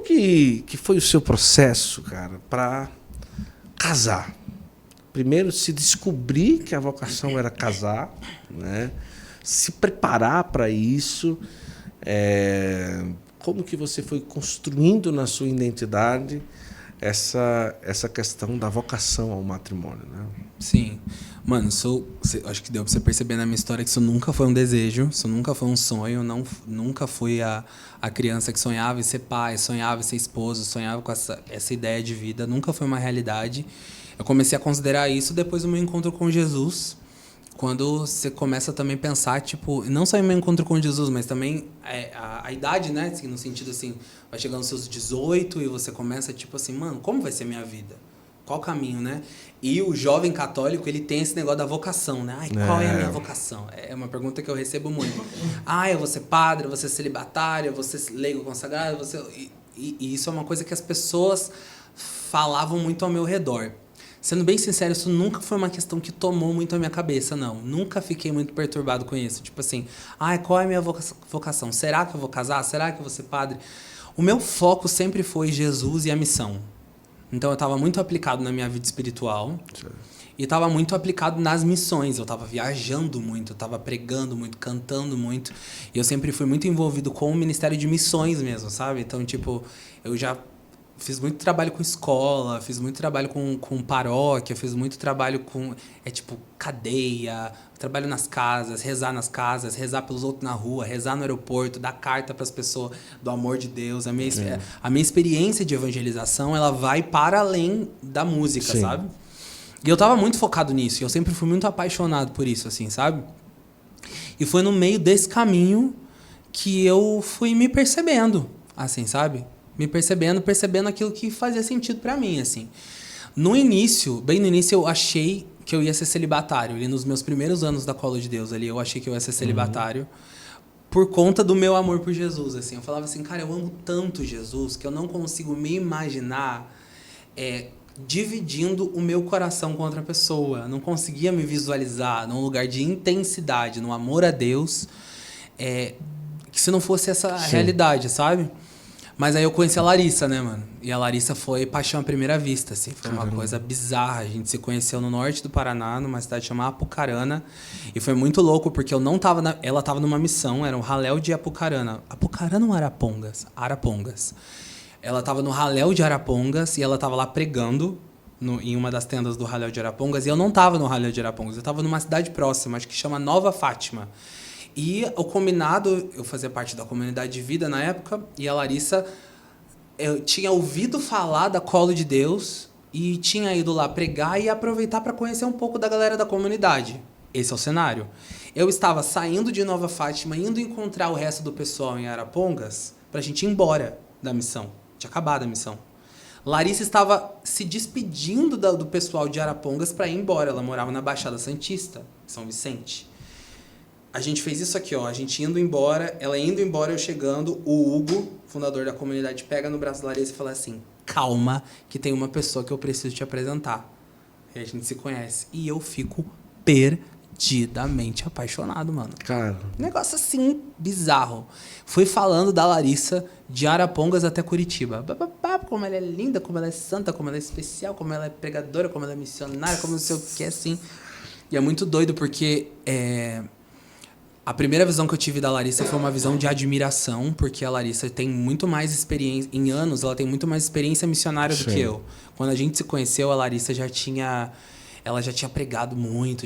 que foi o seu processo, cara, para casar? Primeiro, se descobrir que a vocação era casar, né? Se preparar para isso. Como que você foi construindo na sua identidade essa questão da vocação ao matrimônio, né? Sim. Mano, acho que deu pra você perceber na minha história que isso nunca foi um desejo, isso nunca foi um sonho, nunca fui a criança que sonhava em ser pai, sonhava em ser esposo, sonhava com essa ideia de vida, nunca foi uma realidade. Eu comecei a considerar isso depois do meu encontro com Jesus, quando você começa também a pensar, tipo, não só em meu encontro com Jesus, mas também a idade, né? Assim, no sentido assim, vai chegando aos seus 18 e você começa, tipo assim, mano, como vai ser minha vida? Qual o caminho, né? E o jovem católico, ele tem esse negócio da vocação, né? Ai, qual é a minha vocação? É uma pergunta que eu recebo muito. Eu vou ser padre, eu vou ser celibatário, eu vou ser leigo consagrado, e isso é uma coisa que as pessoas falavam muito ao meu redor. Sendo bem sincero, isso nunca foi uma questão que tomou muito a minha cabeça, não. Nunca fiquei muito perturbado com isso. Tipo assim, qual é a minha vocação? Será que eu vou casar? Será que eu vou ser padre? O meu foco sempre foi Jesus e a missão. Então eu estava muito aplicado na minha vida espiritual. Sim. E estava muito aplicado nas missões. Eu estava viajando muito, eu estava pregando muito, cantando muito. E eu sempre fui muito envolvido com o ministério de missões mesmo, sabe? Então, tipo, eu já fiz muito trabalho com escola, fiz muito trabalho com paróquia, fiz muito trabalho com, cadeia, trabalho nas casas, rezar pelos outros na rua, rezar no aeroporto, dar carta para as pessoas do amor de Deus. A minha experiência de evangelização, ela vai para além da música, Sim. sabe? E eu tava muito focado nisso, e eu sempre fui muito apaixonado por isso, assim, sabe? E foi no meio desse caminho que eu fui me percebendo, assim, sabe? Me percebendo aquilo que fazia sentido pra mim, assim. Bem no início, eu achei que eu ia ser celibatário. Ali nos meus primeiros anos da Colo de Deus, ali, eu achei que eu ia ser celibatário por conta do meu amor por Jesus, assim. Eu falava assim, cara, eu amo tanto Jesus que eu não consigo me imaginar dividindo o meu coração com outra pessoa. Eu não conseguia me visualizar num lugar de intensidade, no amor a Deus, que se não fosse essa Sim. realidade, sabe? Mas aí eu conheci a Larissa, né, mano? E a Larissa foi paixão à primeira vista, assim. Foi uma coisa bizarra. A gente se conheceu no norte do Paraná, numa cidade chamada Apucarana. E foi muito louco, porque eu não tava... Ela tava numa missão, era um raléu de Apucarana. Apucarana ou Arapongas? Arapongas. Ela tava no raléu de Arapongas e ela tava lá pregando em uma das tendas do raléu de Arapongas. E eu não tava no raléu de Arapongas, eu tava numa cidade próxima, acho que chama Nova Fátima. E o combinado, eu fazia parte da comunidade de vida na época, e a Larissa, eu tinha ouvido falar da Colo de Deus e tinha ido lá pregar e aproveitar para conhecer um pouco da galera da comunidade. Esse é o cenário. Eu estava saindo de Nova Fátima, indo encontrar o resto do pessoal em Arapongas, para a gente ir embora da missão. Tinha acabado a missão. Larissa estava se despedindo do pessoal de Arapongas para ir embora. Ela morava na Baixada Santista, São Vicente. A gente fez isso aqui, ó. A gente indo embora, ela indo embora, eu chegando. O Hugo, fundador da comunidade, pega no braço da Larissa e fala assim: calma, que tem uma pessoa que eu preciso te apresentar. E a gente se conhece. E eu fico perdidamente apaixonado, mano. Cara. Negócio assim, bizarro. Fui falando da Larissa de Arapongas até Curitiba. Como ela é linda, como ela é santa, como ela é especial, como ela é pregadora, como ela é missionária, como não sei o que, assim. E é muito doido, porque a primeira visão que eu tive da Larissa foi uma visão de admiração, porque a Larissa tem muito mais experiência, em anos, ela tem muito mais experiência missionária do que eu. Quando a gente se conheceu, a Larissa já tinha pregado muito,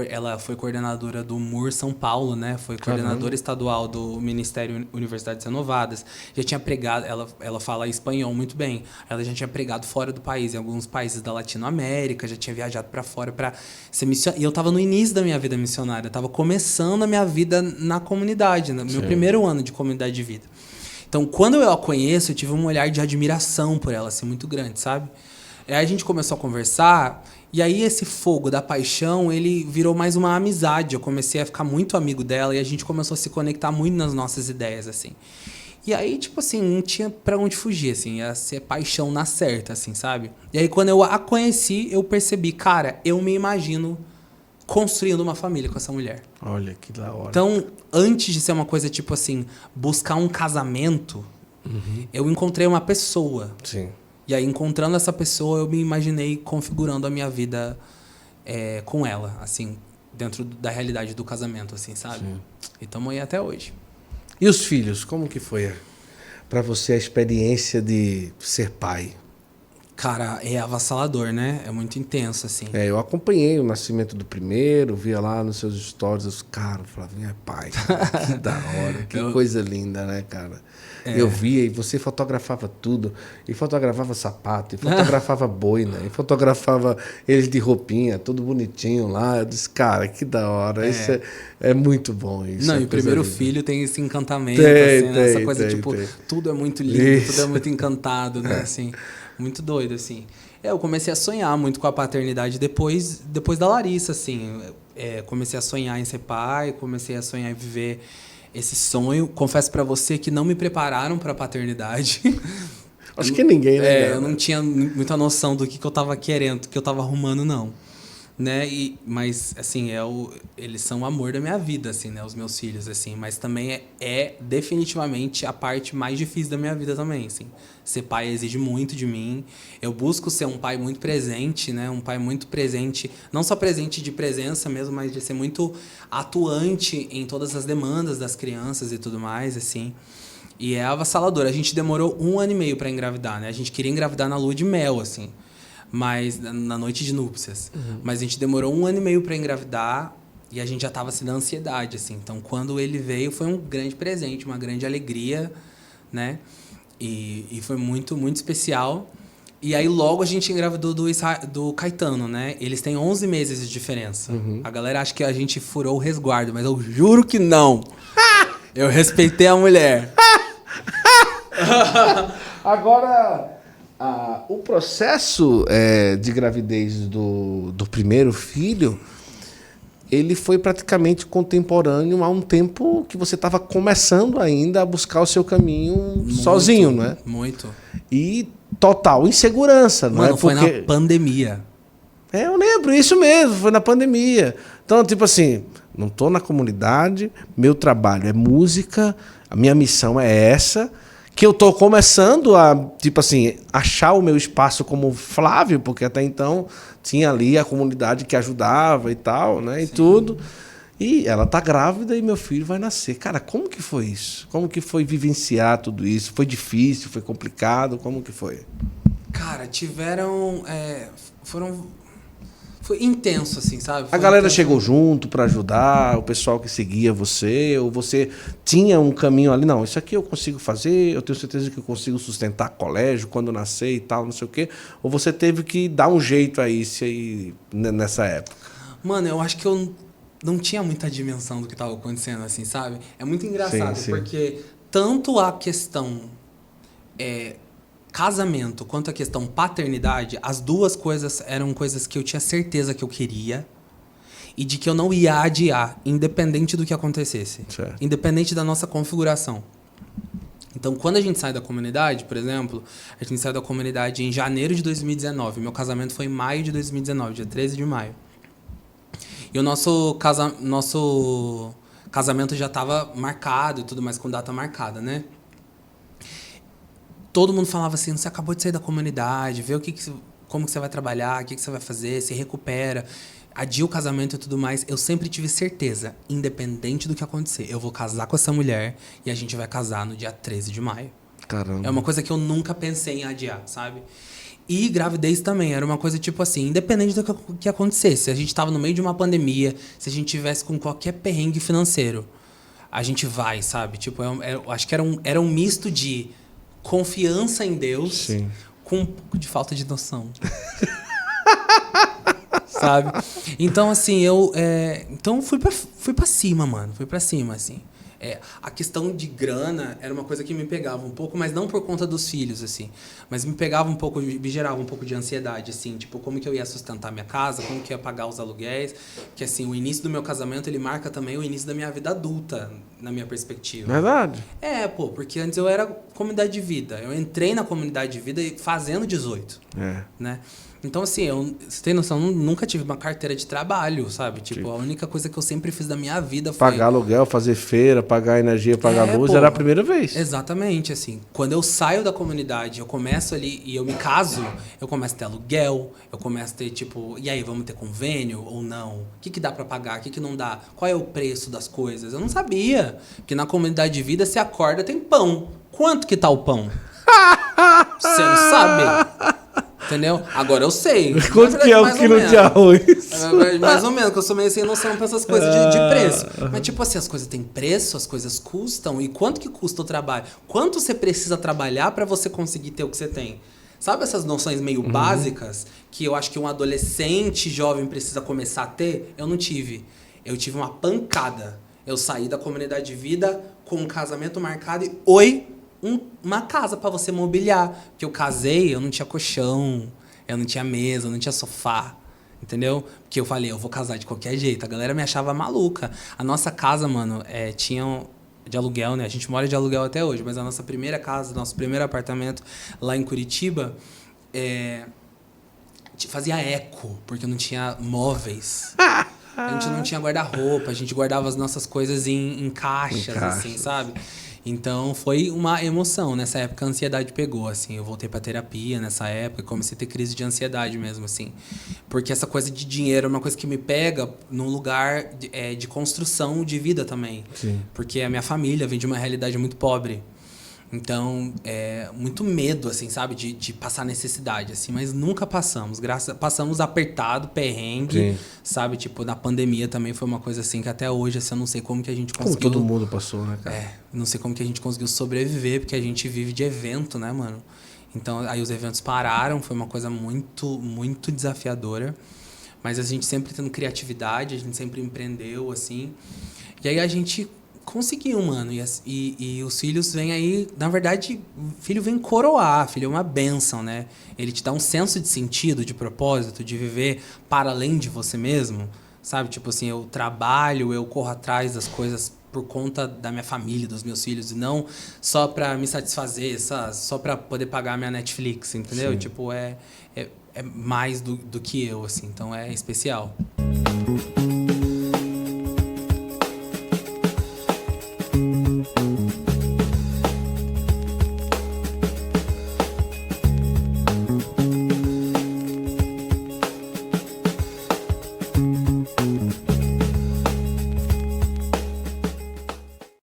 ela foi coordenadora do MUR São Paulo, né? Foi coordenadora estadual do Ministério Universidades Renovadas. Já tinha pregado, ela fala espanhol muito bem. Ela já tinha pregado fora do país, em alguns países da Latinoamérica, já tinha viajado para fora para ser missionária. E eu estava no início da minha vida missionária, eu estava começando a minha vida na comunidade, no meu primeiro ano de comunidade de vida. Então, quando eu a conheço, eu tive um olhar de admiração por ela, assim, muito grande, sabe? Aí a gente começou a conversar, e aí esse fogo da paixão, ele virou mais uma amizade. Eu comecei a ficar muito amigo dela e a gente começou a se conectar muito nas nossas ideias, assim. E aí, tipo assim, não tinha pra onde fugir, assim, ia ser paixão na certa, assim, sabe? E aí, quando eu a conheci, eu percebi, cara, eu me imagino construindo uma família com essa mulher. Olha, que da hora. Então, antes de ser uma coisa, tipo assim, buscar um casamento, Eu encontrei uma pessoa. Sim. E aí, encontrando essa pessoa, eu me imaginei configurando a minha vida com ela, assim, dentro da realidade do casamento, assim, sabe? Sim. E estamos aí até hoje. E os filhos, como que foi para você a experiência de ser pai? Cara, é avassalador, né? É muito intenso, assim. Eu acompanhei o nascimento do primeiro, via lá nos seus stories, cara, Flavinho é pai, cara, que da hora, que coisa linda, né, cara? Eu via e você fotografava tudo, e fotografava sapato, e fotografava boina, e fotografava eles de roupinha, tudo bonitinho lá. Eu disse, cara, que da hora, isso é muito bom. Isso Não, é e o primeiro linda. filho tem esse encantamento, assim, né? Essa coisa, tipo, tem. tudo é muito lindo, Isso. tudo é muito encantado, né? Assim, muito doido, assim. Eu comecei a sonhar muito com a paternidade depois da Larissa, assim. Comecei a sonhar em ser pai, comecei a sonhar em viver esse sonho. Confesso pra você que não me prepararam pra paternidade. Acho que ninguém, né? Cara? Eu não tinha muita noção do que eu tava querendo, do que eu tava arrumando, não. Né? Mas, assim, eles são o amor da minha vida, assim, né? Os meus filhos, assim. Mas também é definitivamente a parte mais difícil da minha vida também, assim. Ser pai exige muito de mim. Eu busco ser um pai muito presente, né? Um pai muito presente, não só presente de presença mesmo, mas de ser muito atuante em todas as demandas das crianças e tudo mais, assim. E é avassalador. A gente demorou 1 ano e meio para engravidar, né? A gente queria engravidar na lua de mel, assim. Mas na noite de núpcias. Mas a gente demorou 1 ano e meio para engravidar e a gente já tava assim na ansiedade, assim. Então, quando ele veio, foi um grande presente, uma grande alegria, né? E foi muito, muito especial. E aí, logo, a gente engravidou do Caetano, né? Eles têm 11 meses de diferença. A galera acha que a gente furou o resguardo, mas eu juro que não. Eu respeitei a mulher. Agora... o processo de gravidez do primeiro filho, ele foi praticamente contemporâneo a um tempo que você estava começando ainda a buscar o seu caminho sozinho, não é? Muito. E total insegurança, não é? Mano, foi na pandemia. Eu lembro, isso mesmo, foi na pandemia. Então, tipo assim, não estou na comunidade, meu trabalho é música, a minha missão é essa... que eu tô começando a, tipo assim, achar o meu espaço como Flávio, porque até então tinha ali a comunidade que ajudava e tal, né? E Sim. tudo. E ela tá grávida e meu filho vai nascer. Cara, como que foi isso? Como que foi vivenciar tudo isso? Foi difícil? Foi complicado? Como que foi? Cara, foi intenso, assim, sabe? A galera chegou junto para ajudar, o pessoal que seguia você, ou você tinha um caminho ali, não, isso aqui eu consigo fazer, eu tenho certeza que eu consigo sustentar colégio quando nascer e tal, não sei o quê, ou você teve que dar um jeito a isso aí nessa época? Mano, eu acho que eu não tinha muita dimensão do que estava acontecendo, assim, sabe? É muito engraçado, sim. porque tanto a questão casamento quanto a questão paternidade, as duas coisas eram coisas que eu tinha certeza que eu queria e de que eu não ia adiar, independente do que acontecesse. Certo. Independente da nossa configuração. Então, quando a gente sai da comunidade, por exemplo, a gente saiu da comunidade em janeiro de 2019. Meu casamento foi em maio de 2019, dia 13 de maio. E o nosso casamento já estava marcado e tudo mais, com data marcada, né? Todo mundo falava assim, você acabou de sair da comunidade, vê como que você vai trabalhar, o que você vai fazer, se recupera, adia o casamento e tudo mais. Eu sempre tive certeza, independente do que acontecer, eu vou casar com essa mulher e a gente vai casar no dia 13 de maio. Caramba. É uma coisa que eu nunca pensei em adiar, sabe? E gravidez também, era uma coisa tipo assim, independente do que acontecesse, se a gente tava no meio de uma pandemia, se a gente tivesse com qualquer perrengue financeiro, a gente vai, sabe? Tipo, eu acho que era um misto de confiança em Deus Sim. com um pouco de falta de noção. Sabe? Então, assim, então fui pra cima, mano. Fui pra cima, assim. A questão de grana era uma coisa que me pegava um pouco, mas não por conta dos filhos, assim. Mas me pegava um pouco, me gerava um pouco de ansiedade, assim. Tipo, como que eu ia sustentar minha casa, como que eu ia pagar os aluguéis. Que, assim, o início do meu casamento, ele marca também o início da minha vida adulta, na minha perspectiva. Verdade? Porque antes eu era comunidade de vida. Eu entrei na comunidade de vida fazendo 18. Né? Então, assim, você tem noção, eu nunca tive uma carteira de trabalho, sabe? Tipo, a única coisa que eu sempre fiz da minha vida foi... Pagar aluguel, fazer feira, pagar energia, pagar luz, pô, era a primeira vez. Exatamente, assim. Quando eu saio da comunidade, eu começo ali e eu me caso, eu começo a ter aluguel, eu começo a ter, tipo, e aí, vamos ter convênio ou não? O que dá pra pagar, o que não dá? Qual é o preço das coisas? Eu não sabia. Porque na comunidade de vida, você acorda, tem pão. Quanto que tá o pão? Você não sabe. Entendeu? Agora eu sei. Quanto que é o quilo de arroz? Mais ou menos, que eu sou meio sem noção pra essas coisas de preço. Mas, tipo assim, as coisas têm preço, as coisas custam. E quanto que custa o trabalho? Quanto você precisa trabalhar pra você conseguir ter o que você tem? Sabe essas noções meio básicas que eu acho que um adolescente jovem precisa começar a ter? Eu não tive. Eu tive uma pancada. Eu saí da comunidade de vida com um casamento marcado e uma casa pra você mobiliar. Porque eu casei, eu não tinha colchão, eu não tinha mesa, eu não tinha sofá. Entendeu? Porque eu falei, eu vou casar de qualquer jeito. A galera me achava maluca. A nossa casa, mano, tinha de aluguel, né? A gente mora de aluguel até hoje, mas a nossa primeira casa, nosso primeiro apartamento lá em Curitiba, fazia eco, porque não tinha móveis. A gente não tinha guarda-roupa, a gente guardava as nossas coisas em caixas, assim, sabe? Então, foi uma emoção. Nessa época, a ansiedade pegou, assim. Eu voltei pra terapia nessa época e comecei a ter crise de ansiedade mesmo, assim. Porque essa coisa de dinheiro é uma coisa que me pega num lugar de construção de vida também. Sim. Porque a minha família vem de uma realidade muito pobre. Então, muito medo, assim, sabe? De passar necessidade, assim. Mas nunca passamos. Passamos apertado, perrengue, Sim. sabe? Tipo, na pandemia também foi uma coisa assim que até hoje, assim, eu não sei como que a gente conseguiu... Como todo mundo passou, né, cara? Não sei como que a gente conseguiu sobreviver, porque a gente vive de evento, né, mano? Então, aí os eventos pararam, foi uma coisa muito, muito desafiadora. Mas a gente sempre tendo criatividade, a gente sempre empreendeu, assim. E aí a gente... conseguiu, mano. E os filhos vêm aí... Na verdade, o filho vem coroar. Filho é uma bênção, né? Ele te dá um senso de sentido, de propósito, de viver para além de você mesmo. Sabe? Tipo assim, eu trabalho, eu corro atrás das coisas por conta da minha família, dos meus filhos. E não só pra me satisfazer, só pra poder pagar a minha Netflix, entendeu? Sim. Tipo, é mais do que eu, assim. Então, é especial.